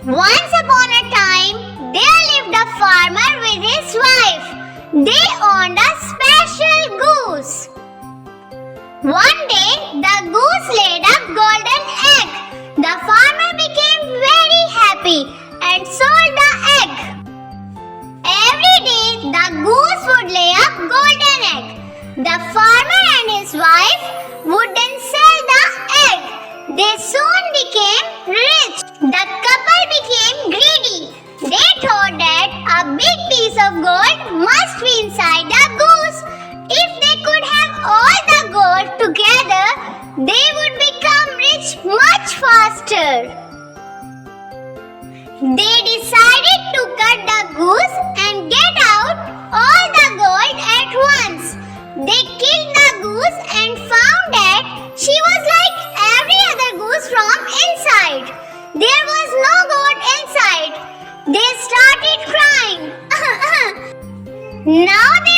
Once upon a time, there lived a farmer with his wife. They owned a special goose. One day, the goose laid a golden egg. The farmer became very happy and sold the egg. Every day, the goose would lay a golden egg. The farmer and his wife would then sell the egg. They soon became rich. The couple became greedy. They thought that a big piece of gold must be inside the goose. If they could have all the gold together, they would become rich much faster. They decided to cut the goose and get out all the gold at once. They killed the goose and found that she was like every other goose from inside. There was no gold inside. They started crying. Now they